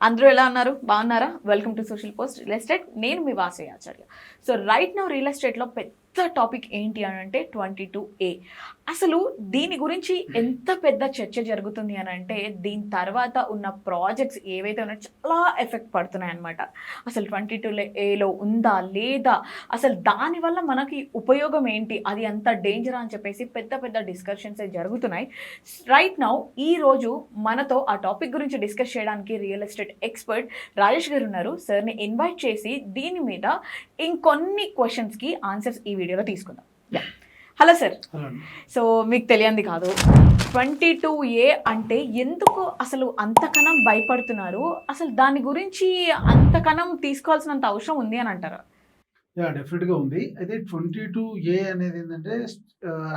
అందరూ ఎలా ఉన్నారు? బాగున్నారా? Welcome to social post real estate. నేను మీ వాసవి ఆచార్య. సో రైట్ నౌ రియల్ ఎస్టేట్లో పెద్ద టాపిక్ ఏంటి అని అంటే 22A. అసలు దీని గురించి ఎంత పెద్ద చర్చ జరుగుతుంది అని అంటే దీని తర్వాత ఉన్న ప్రాజెక్ట్స్ ఏవైతే ఉన్నాయో చాలా ఎఫెక్ట్ పడుతున్నాయి అనమాట. అసలు 22Aలో ఉందా లేదా, అసలు దానివల్ల మనకి ఉపయోగం ఏంటి, అది అంత డేంజర్ అని చెప్పేసి పెద్ద పెద్ద డిస్కషన్స్ జరుగుతున్నాయి. రైట్ నౌ ఈరోజు మనతో ఆ టాపిక్ గురించి డిస్కస్ చేయడానికి రియల్ ఎస్టేట్ ఎక్స్పర్ట్ రాజేష్ గారు ఉన్నారు. సార్ని ఇన్వైట్ చేసి దీని మీద ఇంకొన్ని క్వశ్చన్స్కి ఆన్సర్స్ ఈ వీడియోలో తీసుకుందాం. Hello sir. సో మీకు తెలియంది కాదు, 22A అంటే ఎందుకు అసలు అంతకనం భయపడుతున్నారు, అసలు దాని గురించి అంతకనం తీసుకోవాల్సినంత అవసరం ఉంది అని అంటారు? డెఫినెట్గా ఉంది. అయితే 22A అనేది ఏంటంటే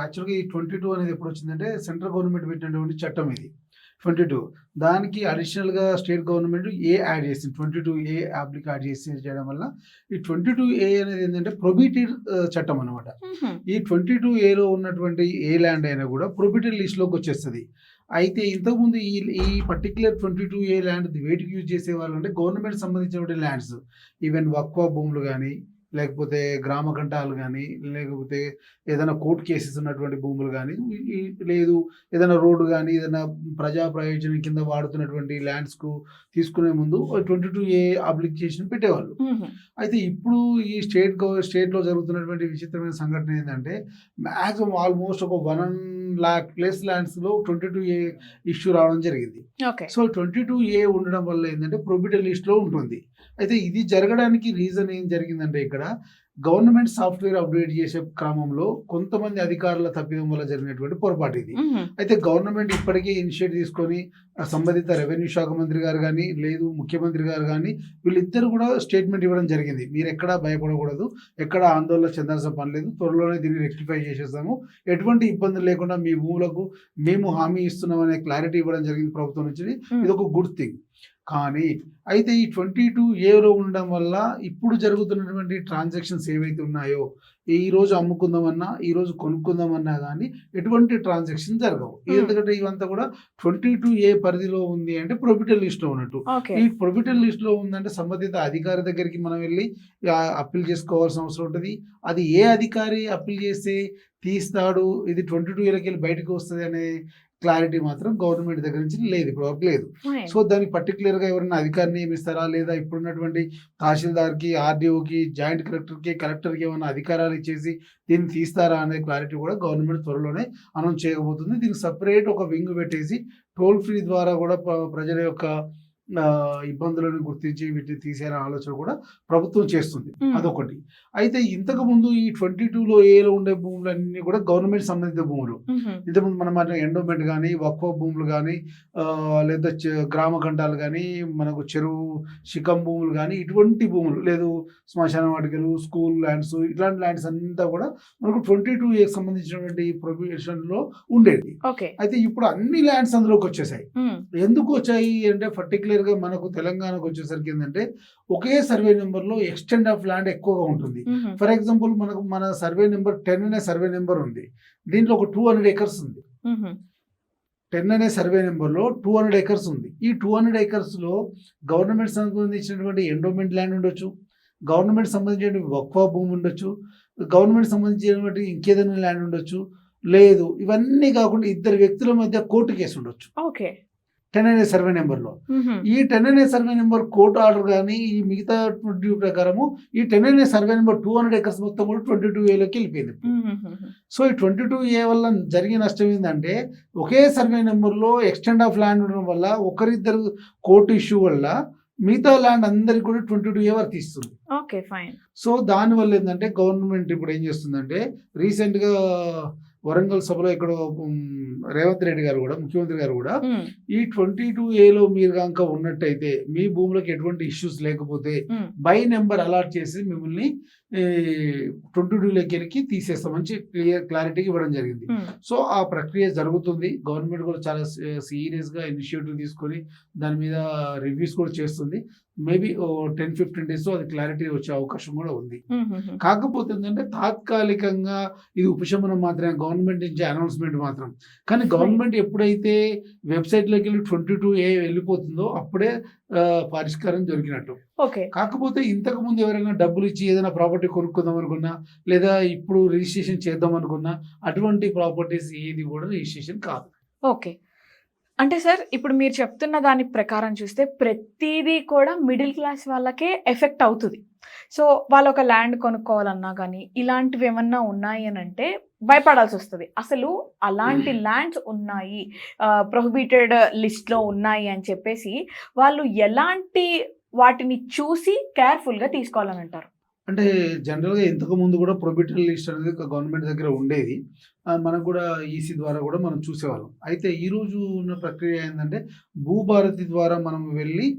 యాక్చువల్గా ఈ 22 అనేది ఎప్పుడు వచ్చిందంటే సెంట్రల్ గవర్నమెంట్ పెట్టినటువంటి చట్టం ఇది 22. దానికి అడిషనల్గా స్టేట్ గవర్నమెంట్ ఏ యాడ్ చేసింది, 22A అప్లిక్ యాడ్ చేయడం వల్ల ఈ 22A అనేది ఏంటంటే ప్రొబిటెడ్ చట్టం అనమాట. ఈ 22Aలో ఉన్నటువంటి ఏ ల్యాండ్ అయినా కూడా ప్రొబిటెడ్ లిస్ట్లోకి వచ్చేస్తుంది. అయితే ఇంతకుముందు ఈ పర్టికులర్ 22A ల్యాండ్ వేటికి యూజ్ చేసేవాళ్ళు అంటే గవర్నమెంట్ సంబంధించినటువంటి ల్యాండ్స్, ఈవెన్ వక్ఫా భూములు కానీ, లేకపోతే గ్రామ గంటాలు కానీ, లేకపోతే ఏదైనా కోర్టు కేసెస్ ఉన్నటువంటి భూములు కానీ, లేదు ఏదైనా రోడ్డు కానీ, ఏదైనా ప్రజా ప్రయోజనం కింద వాడుతున్నటువంటి ల్యాండ్స్కు తీసుకునే ముందు 22A అప్లికేషన్ పెట్టేవాళ్ళు. అయితే ఇప్పుడు ఈ స్టేట్లో జరుగుతున్నటువంటి విచిత్రమైన సంఘటన ఏంటంటే మ్యాక్సిమం ఆల్మోస్ట్ ఒక 1 lakh ప్లస్ ల్యాండ్స్లో 22A ఇష్యూ రావడం జరిగింది. సో 22A ఉండడం వల్ల ఏంటంటే ప్రొబిటెడ్ లిస్ట్లో ఉంటుంది. అయితే ఇది జరగడానికి రీజన్ ఏం జరిగిందంటే ఇక్కడ గవర్నమెంట్ సాఫ్ట్వేర్ అప్డేట్ చేసే క్రమంలో కొంతమంది అధికారుల తప్పిదం వల్ల జరిగినటువంటి పొరపాటు ఇది. అయితే గవర్నమెంట్ ఇప్పటికే ఇనిషియేట్ తీసుకొని సంబంధిత రెవెన్యూ శాఖ మంత్రి గారు కానీ, లేదు ముఖ్యమంత్రి గారు కానీ, వీళ్ళిద్దరు కూడా స్టేట్మెంట్ ఇవ్వడం జరిగింది. మీరు ఎక్కడా భయపడకూడదు, ఎక్కడ ఆందోళన చెందాల్సిన పని లేదు, త్వరలోనే దీన్ని రెక్టిఫై చేసేస్తాము, ఎటువంటి ఇబ్బందులు లేకుండా మీ భూములకు మేము హామీ ఇస్తున్నాం అనే క్లారిటీ ఇవ్వడం జరిగింది ప్రభుత్వం నుంచి. ఇది ఒక గుడ్ థింగ్. కానీ అయితే ఈ 22Aలో ఉండడం వల్ల ఇప్పుడు జరుగుతున్నటువంటి ట్రాన్సాక్షన్స్ ఏవైతే ఉన్నాయో, ఈరోజు అమ్ముకుందామన్నా, ఈరోజు కొనుక్కుందామన్నా కానీ ఎటువంటి ట్రాన్సాక్షన్ జరగవు. ఎందుకంటే ఇవంతా కూడా 22A పరిధిలో ఉంది అంటే ప్రొబిటెడ్ లిస్ట్లో ఉన్నట్టు. ఈ ప్రొబిటెడ్ లిస్ట్లో ఉందంటే సంబంధిత అధికారి దగ్గరికి మనం వెళ్ళి అప్పీల్ చేసుకోవాల్సిన అవసరం ఉంటుంది. అది ఏ అధికారి అప్పీల్ చేస్తే తీస్తాడు, ఇది 22Aలోకి వెళ్ళి బయటకు వస్తుంది అనే క్లారిటీ మాత్రం గవర్నమెంట్ దగ్గర నుంచి లేదు, ఇప్పటివరకు లేదు. సో దానికి పర్టికులర్గా ఎవరైనా అధికారిని నియమిస్తారా, లేదా ఇప్పుడున్నటువంటి తహసీల్దార్కి, ఆర్డీఓకి, జాయింట్ కలెక్టర్కి ఏమైనా అధికారాలు ఇచ్చేసి దీన్ని తీస్తారా అనే క్లారిటీ కూడా గవర్నమెంట్ త్వరలోనే అనౌన్స్ చేయబోతుంది. దీనికి సపరేట్ ఒక వింగ్ పెట్టేసి టోల్ ఫ్రీ ద్వారా కూడా ప్రజల యొక్క ఇబ్బందులను గుర్తించి వీటిని తీసేయాలనే ఆలోచన కూడా ప్రభుత్వం చేస్తుంది. అదొకటి. అయితే ఇంతకు ముందు ఈ 22Aలో ఉండే భూములన్నీ కూడా గవర్నమెంట్ సంబంధిత భూములు. ఇంతకుముందు మనం ఎండోమెంట్ కానీ, వక్ఫా భూములు కానీ, లేదా గ్రామ గంటాలు కానీ, మనకు చెరువు శిఖం భూములు కానీ, ఇటువంటి భూములు, లేదు శ్మశాన వాటికలు, స్కూల్ ల్యాండ్స్, ఇట్లాంటి ల్యాండ్స్ అంతా కూడా మనకు 22Aకి సంబంధించినటువంటి ప్రొవిజన్లో ఉండేది. అయితే ఇప్పుడు అన్ని ల్యాండ్స్ అందులోకి వచ్చేసాయి. ఎందుకు వచ్చాయి అంటే పర్టికులర్ గా మనకు తెలంగాణకు వచ్చేసరికి ఏంటంటే ఒకే సర్వే నెంబర్లో ఎక్స్టెండ్ ఆఫ్ ల్యాండ్ ఎక్కువగా ఉంటుంది. ఫర్ ఎగ్జాంపుల్ మన సర్వే నెంబర్ 10 అనే సర్వే నెంబర్ ఉంది, దీంట్లో ఒక 200 acres ఉంది. 10 అనే సర్వే నెంబర్లో 200 acres ఉంది. ఈ 200 acres లో గవర్నమెంట్ సంబంధించినటువంటి ఎండోమెంట్ ల్యాండ్ ఉండొచ్చు, గవర్నమెంట్ సంబంధించినటువంటి వక్ఫా భూమి ఉండొచ్చు, గవర్నమెంట్ సంబంధించినటువంటి ఇంకేదైనా ల్యాండ్ ఉండొచ్చు, లేదు ఇవన్నీ కాకుండా ఇద్దరు వ్యక్తుల మధ్య కోర్టు కేసు ఉండొచ్చు 10 అనే సర్వే నెంబర్లో. ఈ 10 అనే సర్వే నెంబర్ కోర్టు ఆర్డర్ కానీ ఈ మిగతా 22 ప్రకారము ఈ 10 అనే సర్వే నెంబర్ 200 acres మొత్తం కూడా 22Aలోకి వెళ్ళిపోయింది. సో ఈ 22A వల్ల జరిగే నష్టం ఏంటంటే ఒకే సర్వే నెంబర్లో ఎక్స్టెండ్ ఆఫ్ ల్యాండ్ ఉండడం వల్ల ఒకరిద్దరు కోర్టు ఇష్యూ వల్ల మిగతా ల్యాండ్ అందరికి కూడా 22A వర్తిస్తుంది. సో దానివల్ల ఏంటంటే గవర్నమెంట్ ఇప్పుడు ఏం చేస్తుందంటే రీసెంట్గా వరంగల్ సభలో ఇక్కడ రేవంత్ రెడ్డి గారు కూడా, ముఖ్యమంత్రి గారు కూడా ఈ 22Aలో మీరు కనుక ఉన్నట్టయితే మీ భూములకు ఎటువంటి ఇష్యూస్ లేకపోతే బై నెంబర్ అలాట్ చేసి మిమ్మల్ని ఈ 22 లెక్కలకి తీసేస్తామని క్లారిటీ ఇవ్వడం జరిగింది. సో ఆ ప్రక్రియ జరుగుతుంది. గవర్నమెంట్ కూడా చాలా సీరియస్గా ఇనిషియేటివ్ తీసుకొని దాని మీద రివ్యూస్ కూడా చేస్తుంది. మేబీ 10-15 డేస్లో అది క్లారిటీ వచ్చే అవకాశం కూడా ఉంది. కాకపోతే ఏంటంటే తాత్కాలికంగా ఇది ఉపశమనం మాత్రమే, గవర్నమెంట్ నుంచి అనౌన్స్మెంట్ మాత్రం. కానీ గవర్నమెంట్ ఎప్పుడైతే వెబ్సైట్లోకి వెళ్ళి 22A వెళ్ళిపోతుందో అప్పుడే పరిష్కారం దొరికినట్టు. ఓకే. కాకపోతే ఇంతకు ముందు ఎవరైనా డబ్బులు ఇచ్చి ఏదైనా ప్రాపర్టీ కొనుక్కుందాం అనుకున్నా, లేదా ఇప్పుడు రిజిస్ట్రేషన్ చేద్దాం అనుకున్నా, అటువంటి ప్రాపర్టీస్ ఏది కూడా రిజిస్ట్రేషన్ కాదు. ఓకే. అంటే సార్ ఇప్పుడు మీరు చెప్తున్న దాని ప్రకారం చూస్తే ప్రతిదీ కూడా మిడిల్ క్లాస్ వాళ్ళకే ఎఫెక్ట్ అవుతుంది. సో వాళ్ళు ఒక ల్యాండ్ కొనుక్కోవాలన్నా కానీ ఇలాంటివి ఏమన్నా ఉన్నాయి అని అంటే భయపడాల్సి వస్తుంది. అసలు అలాంటి ల్యాండ్స్ ఉన్నాయి, ప్రొహిబిటెడ్ లిస్ట్లో ఉన్నాయి అని చెప్పేసి వాళ్ళు ఎలాంటి వాటిని చూసి కేర్ఫుల్గా తీసుకోవాలని అంటారు? అంటే జనరల్‌గా ఇంతకు ముందు కూడా ప్రొహిబిటెడ్ లిస్ట్ అనేది గవర్నమెంట్ దగ్గర ఉండేది. మనకు కూడా ఈసీ ద్వారా కూడా మనం చూసేవాళ్ళం. అయితే ఈరోజు ఉన్న ప్రక్రియ ఏందంటే భూభారతి ద్వారా మనం వెళ్ళి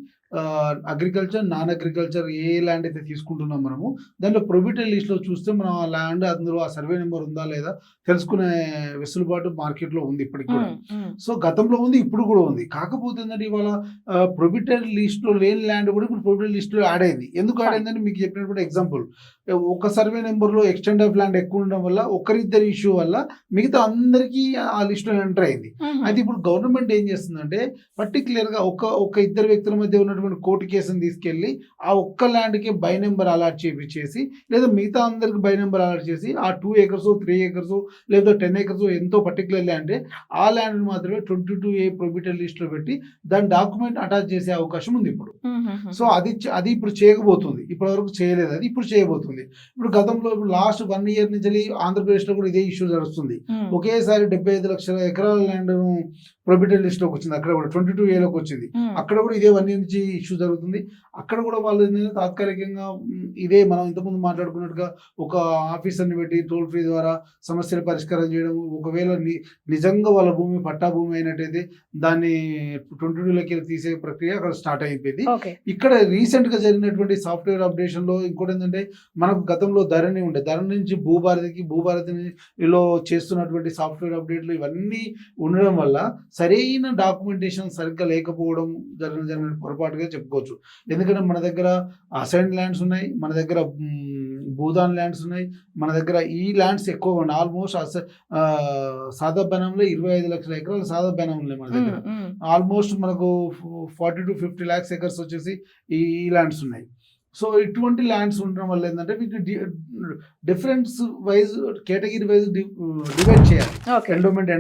అగ్రికల్చర్, నాన్ అగ్రికల్చర్ ఏ ల్యాండ్ అయితే తీసుకుంటున్నాం మనము, దాంట్లో ప్రొహిబిటెడ్ లిస్ట్‌లో చూస్తే మనం ఆ ల్యాండ్ అందులో ఆ సర్వే నెంబర్ ఉందా లేదా తెలుసుకునే వెసులుబాటు మార్కెట్‌లో ఉంది ఇప్పటికి కూడా. సో గతంలో ఉంది, ఇప్పుడు కూడా ఉంది. కాకపోతే ఏంటంటే ఇవాళ ప్రొహిబిటెడ్ లిస్ట్‌లో లేని ల్యాండ్ కూడా ఇప్పుడు ప్రొహిబిటెడ్ లిస్ట్‌లో యాడ్ అయింది. ఎందుకు యాడ్ అయిందంటే మీకు చెప్పినప్పుడు ఎగ్జాంపుల్, ఒక సర్వే నెంబర్‌లో ఎక్స్టెండ్ ఆఫ్ ల్యాండ్ ఎక్కువ ఉండడం వల్ల ఒకరిద్దరి ఇష్యూ వల్ల మిగతా అందరికీ ఆ లిస్ట్‌లో ఎంటర్ అయింది. అయితే ఇప్పుడు గవర్నమెంట్ ఏం చేస్తుందంటే పర్టిక్యులర్‌గా ఒక ఇద్దరు వ్యక్తుల మధ్య ఉన్నటువంటి కోర్టు కేసుని తీసుకెళ్ళి ఆ ఒక్క ల్యాండ్‌కి బై నెంబర్ అలాట్ చేపించేసి, లేదా మిగతా అందరికి బై నెంబర్ అలాట్ చేసి ఆ 2 ఏకర్స్ 3 ఏకర్స్ లేదా 10 ఏకర్స్ ఎంతో పర్టిక్యులర్ ల్యాండ్ ఆ ల్యాండ్ మాత్రమే 22A ప్రొహిబిటెడ్ లిస్ట్లో పెట్టి దాని డాక్యుమెంట్ అటాచ్ చేసే అవకాశం ఉంది ఇప్పుడు. సో అది ఇప్పుడు చేయకపోతుంది. ఇప్పటి వరకు చేయలేదు, అది ఇప్పుడు చేయబోతుంది. ఇప్పుడు గతంలో ఇప్పుడు లాస్ట్ 1 ఇయర్ నుంచి ఆంధ్రప్రదేశ్లో కూడా ఇదే ఇష్యూ జరుగుతుంది. ఒకేసారి 75 లక్షల ఎకరాల ల్యాండ్ ప్రొహిబిటెడ్ లిస్ట్లోకి వచ్చింది. అక్కడ కూడా 22Aలోకి వచ్చింది. అక్కడ కూడా ఇదే 1 ఇయర్ నుంచి ఇష్యూ జరుగుతుంది. అక్కడ కూడా వాళ్ళు తాత్కాలికంగా ఇదే మనం ఇంతకుముందు మాట్లాడుకున్నట్టుగా ఒక ఆఫీసర్ని పెట్టి టోల్ ఫ్రీ ద్వారా సమస్యలు పరిష్కారం చేయడం, ఒకవేళ నిజంగా వాళ్ళ భూమి పట్టా భూమి అయినట్టయితే దాన్ని 22లోకి తీసే ప్రక్రియ అక్కడ స్టార్ట్ అయిపోయింది. ఇక్కడ రీసెంట్గా జరిగినటువంటి సాఫ్ట్వేర్ అప్డేషన్లో ఇంకోటి ఏంటంటే మనకు గతంలో ధరణి ఉండే, ధరణి నుంచి భూభారతిలో చేస్తున్నటువంటి సాఫ్ట్వేర్ అప్డేట్లు ఇవన్నీ ఉండడం వల్ల సరైన డాక్యుమెంటేషన్ సరిగ్గా లేకపోవడం జరిగిన పొరపాటుగా చెప్పుకోవచ్చు. ఎందుకంటే మన దగ్గర అసైన్ ల్యాండ్స్ ఉన్నాయి, మన దగ్గర భూదాన్ ల్యాండ్స్ ఉన్నాయి, మన దగ్గర ఈ ల్యాండ్స్ ఎక్కువగా ఉన్నాయి. ఆల్మోస్ట్ సాదా బెనంలో 25 లక్షల ఎకరాలు సాదా బెనం ఉన్నాయి మన దగ్గర. ఆల్మోస్ట్ మనకు 40 to 50 lakhs ఎకర్స్ వచ్చేసి ఈ ల్యాండ్స్ ఉన్నాయి. సో ఇటువంటి ల్యాండ్స్ ఉండడం వల్ల ఏంటంటే వీటిని difference wise category wise divide చేయాలి. ఎండోమెంట్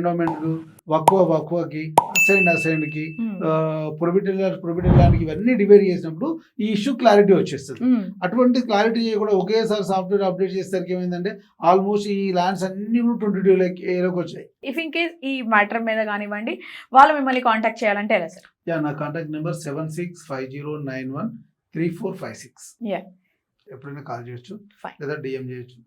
వక్వాకి, అసైన్డ్కి, ప్రొహిబిటెడ్ ల్యాండ్కి ఇవన్నీ డివైడ్ చేసినప్పుడు ఈ ఇష్యూ క్లారిటీ వచ్చేస్తుంది. అటువంటి క్లారిటీ కూడా ఒకేసారి సాఫ్ట్వేర్ అప్డేట్ చేసేసరికి ఏమైందంటే ఆల్మోస్ట్ ఈ ల్యాండ్స్ అన్ని కూడా 22Aలోకి వచ్చాయి. ఇఫ్ ఇన్ కేస్ ఈ మ్యాటర్ మీద కానివ్వండి వాళ్ళు మిమ్మల్ని కాంటాక్ట్ చేయాలంటే ఎలా సార్? నా కాంటాక్ట్ నెంబర్ 7650913456. ఎప్పుడైనా కాల్ చేయొచ్చు లేదా డిఎం చేయొచ్చు.